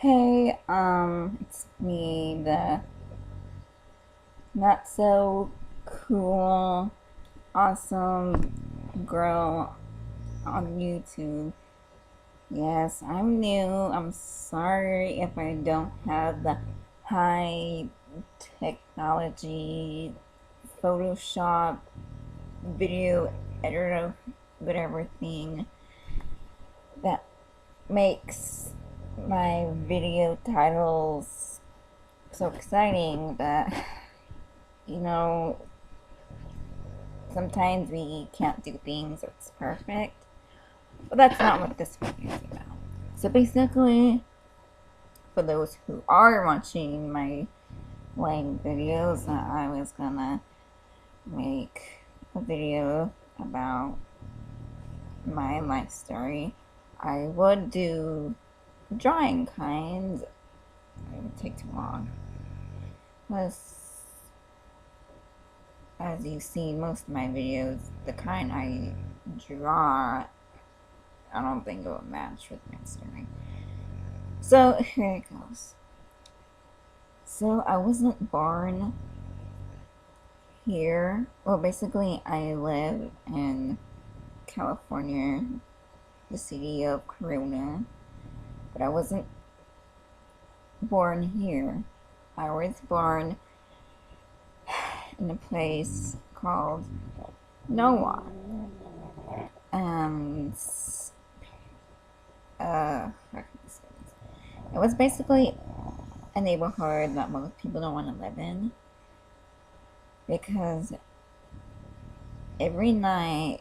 Hey, it's me, the not so cool, awesome girl on YouTube. Yes, I'm new. I'm sorry if I don't have the high technology Photoshop video editor, whatever thing that makes my video titles so exciting that you know, sometimes we can't do things that's perfect, but that's not what this video is about. So basically, for those who are watching my laying videos, I was gonna make a video about my life story. I would do drawing kind. It would take too long. Plus, as you see most of my videos, the kind I draw, I don't think it will match with my story. So here it goes. So I wasn't born here. Well, basically, I live in California, the city of Corona, but I wasn't born here. I was born in a place called Noah. And how can I say this? It was basically a neighborhood that most people don't want to live in because every night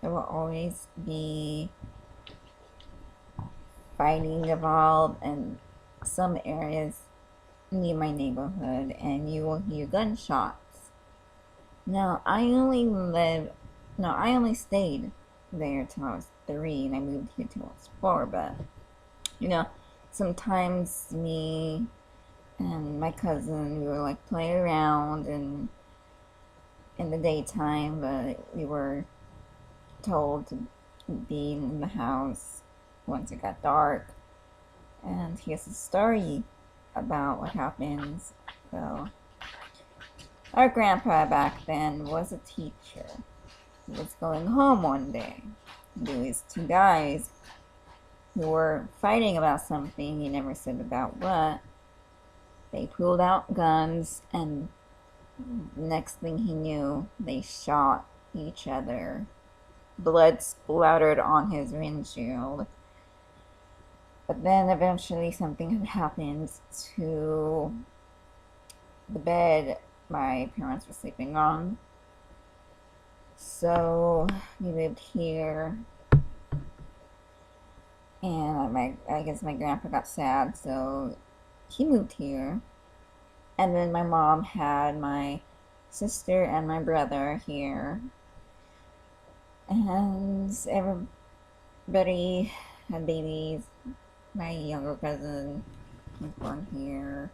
there will always be fighting involved in some areas near my neighborhood, and you will hear gunshots. Now, I only stayed there till I was 3, and I moved here till I was 4, but, you know, sometimes me and my cousin, we were like playing around and in the daytime, but we were told to be in the house once it got dark. And here's a story about what happens. So, our grandpa back then was a teacher. He was going home one day. There was 2 guys who were fighting about something. He never said about what. They pulled out guns, and next thing he knew, they shot each other. Blood splattered on his windshield. But then eventually something had happened to the bed my parents were sleeping on. So we lived here, and I guess my grandpa got sad, so he moved here. And then my mom had my sister and my brother here, and everybody had babies. My younger cousin was born here,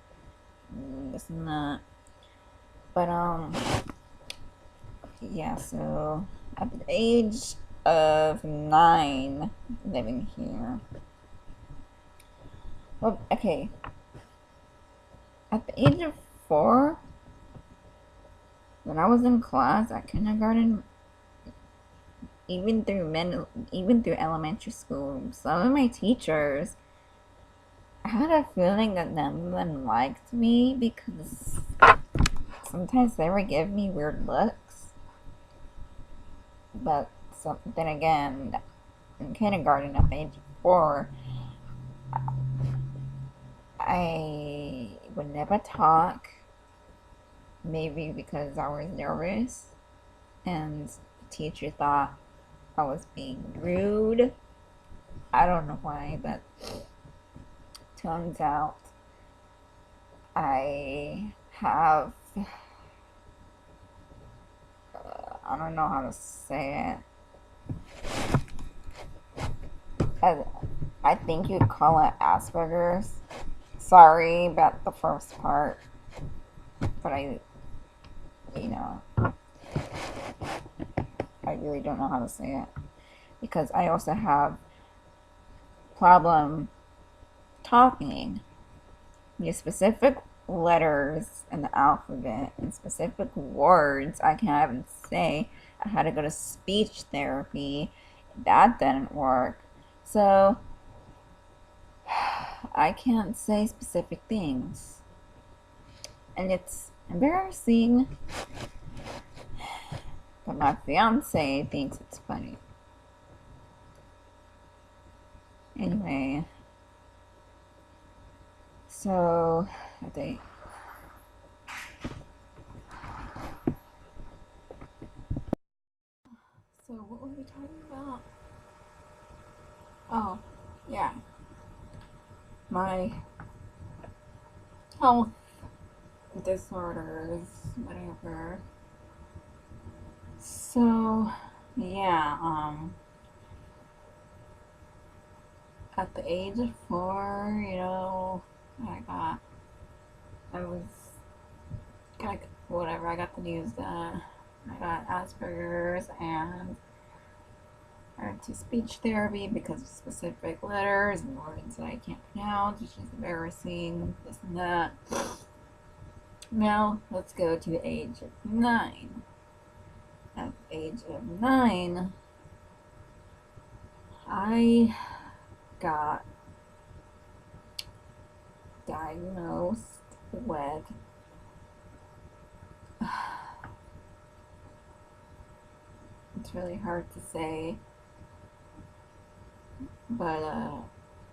and this and that. But yeah. So at the age of 9, living here. Well, okay. At the age of 4, when I was in class at kindergarten, even through elementary school, some of my teachers, I had a feeling that none of them liked me because sometimes they would give me weird looks. But then again, in kindergarten at the age of 4, I would never talk. Maybe because I was nervous and the teacher thought I was being rude. I don't know why, but turns out I have, I don't know how to say it. I think you'd call it Asperger's. Sorry about the first part, but you know, I really don't know how to say it because I also have problem talking. Use specific letters in the alphabet and specific words I can't even say. I had to go to speech therapy. That didn't work. So I can't say specific things. And it's embarrassing. But my fiance thinks it's funny. Anyway, so I think. So what were we talking about? Oh, yeah. My health disorders, whatever. So, yeah, at the age of 4, I was, like, whatever, I got the news that I got Asperger's and I went to speech therapy because of specific letters and words that I can't pronounce, which is embarrassing, this and that. Now, let's go to the age of 9. At the age of 9, I got diagnosed with it's really hard to say, but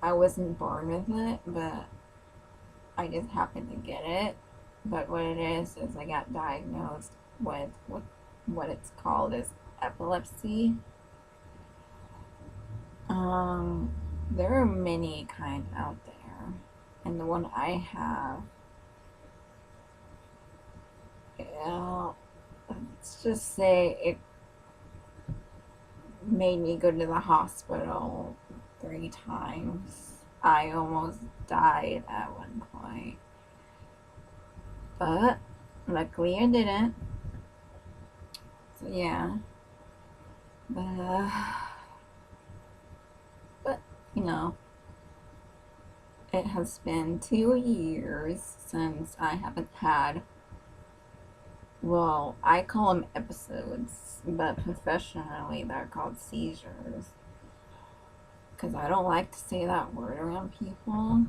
I wasn't born with it, but I just happened to get it. But what it is I got diagnosed with what it's called is epilepsy. There are many kinds out there, and the one I have, let's just say it made me go to the hospital 3 times. I almost died at one point, but luckily I didn't. So yeah, but you know, it has been 2 years since I haven't had, well, I call them episodes, but professionally they're called seizures. Because I don't like to say that word around people.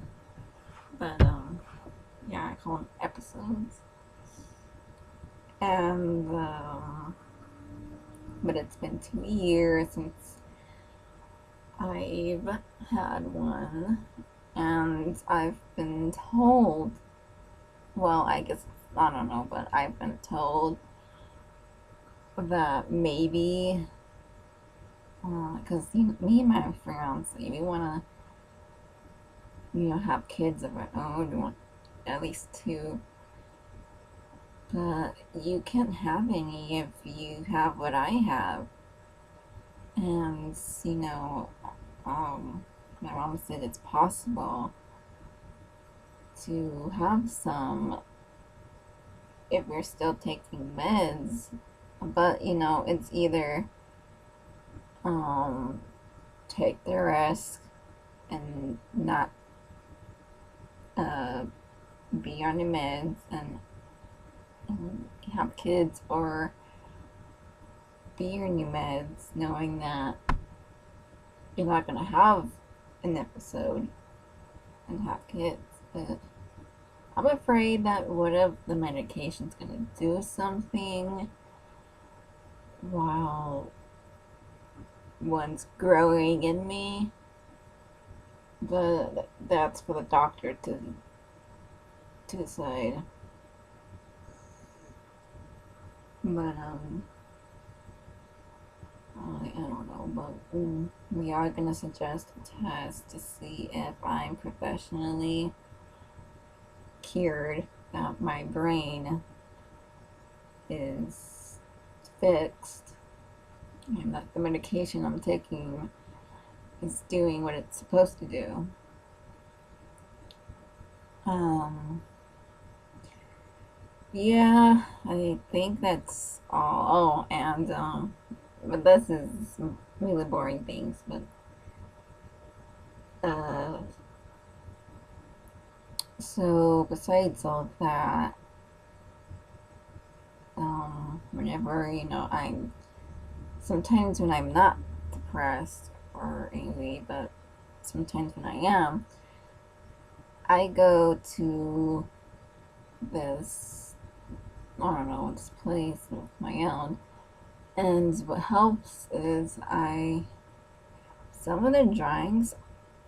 But, yeah, I call them episodes. And, but it's been 2 years since I've had one. And I've been told, well, I guess, I don't know, but I've been told that maybe, because me and my fiance, we want to, have kids of our own. We want at least 2. But you can't have any if you have what I have. And, my mom said it's possible to have some if we're still taking meds. But, it's either take the risk and not be on the meds and have kids, or be on your meds knowing that you're not going to have an episode and have kids. But I'm afraid that what if the medication's going to do something while one's growing in me. But that's for the doctor to decide. But I don't know, but we are gonna suggest a test to see if I'm professionally cured, that my brain is fixed, and that the medication I'm taking is doing what it's supposed to do. Yeah, I think that's all. Oh, and but this is really boring things. But So besides all that, whenever I'm sometimes when I'm not depressed or angry, but sometimes when I am, I go to this I don't know this place of my own, and what helps is I some of the drawings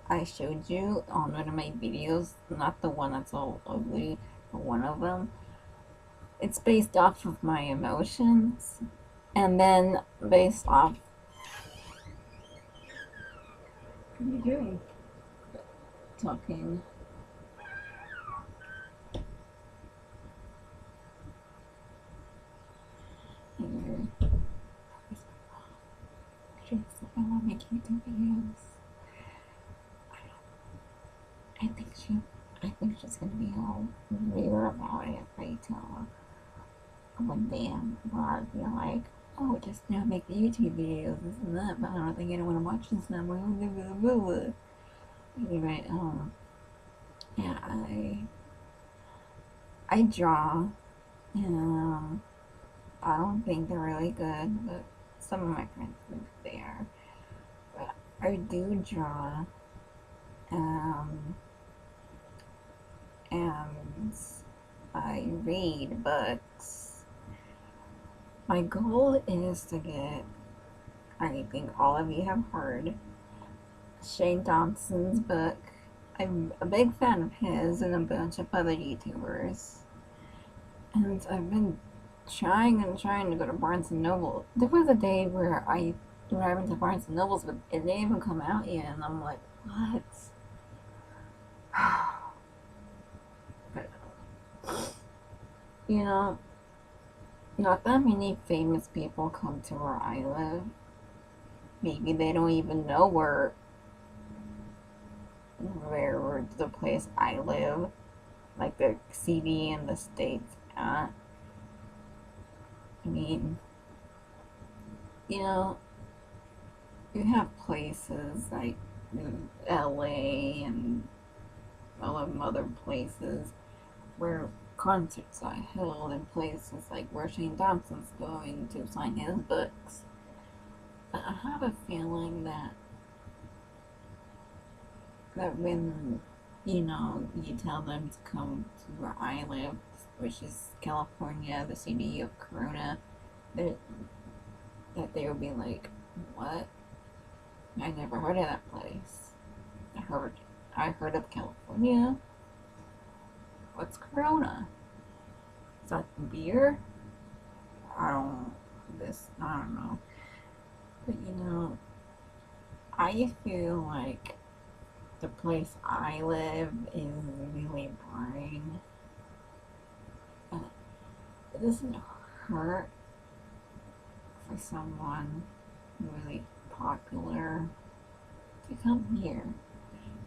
I showed you on one of my videos, not the one that's all ugly, but one of them. It's based off of my emotions, and then based off. What are you doing? Talking. Here. I want to make YouTube videos. I think she, I think she's gonna be all weird about it if I tell her one day I'll be like, oh, just now make YouTube videos, this and that, but I don't think anyone will watch this now. Anyway, yeah, I draw, and I don't think they're really good, but some of my friends think they are. But I do draw, um, and I read books. My goal is to get, I think all of you have heard, Shane Dawson's book. I'm a big fan of his and a bunch of other YouTubers. And I've been trying and trying to go to Barnes and Noble. There was a day where I went to Barnes and Nobles, but it didn't even come out yet, and I'm like, what? But, you know, not that many famous people come to where I live. Maybe they don't even know where the place I live, like the city in the States at. I mean, you know, you have places like LA and all of other places where concerts are held, and places like where Shane Dawson's going to sign his books. But I have a feeling that when you tell them to come to where I live, which is California, the city of Corona, that they would be like, what? I never heard of that place. I heard of California. What's Corona? Is that beer? I don't know. But I feel like the place I live is really boring. But it doesn't hurt for someone really popular to come here.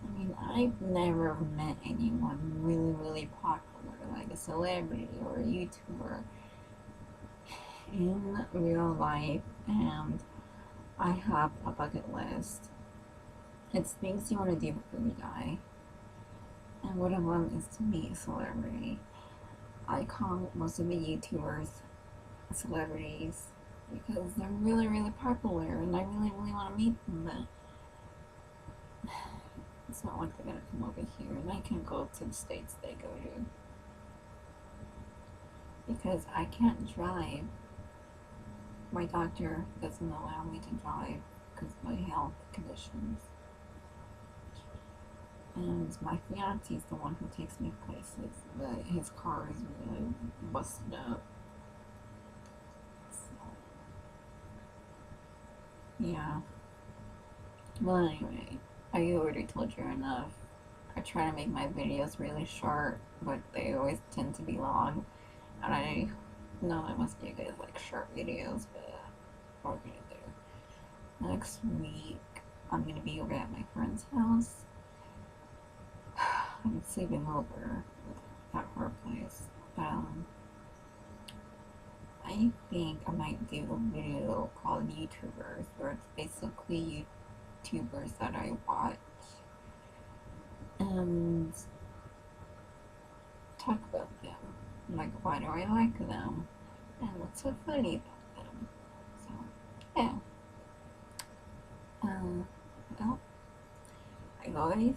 I mean, I've never met anyone really, really popular, like a celebrity or a YouTuber, in real life, and I have a bucket list. It's things you want to do before you die, and one of them is to meet a celebrity. I call most of the YouTubers celebrities because they're really, really popular, and I really, really want to meet them, but it's not like they're gonna come over here, and I can't go to the states they go to because I can't drive. My doctor doesn't allow me to drive because of my health conditions. And my fiance is the one who takes me places, but his car is really busted up. So, yeah. Well, anyway, I already told you enough. I try to make my videos really short, but they always tend to be long. And I know I must do guys like short videos, but what we're gonna do. Next week, I'm gonna be over at my friend's house. I'm sleeping over at her place. I think I might do a video called YouTubers, where it's basically YouTubers that I watch. And talk about them. Like, why do I like them? And what's so funny about them? So, yeah. Well, I've always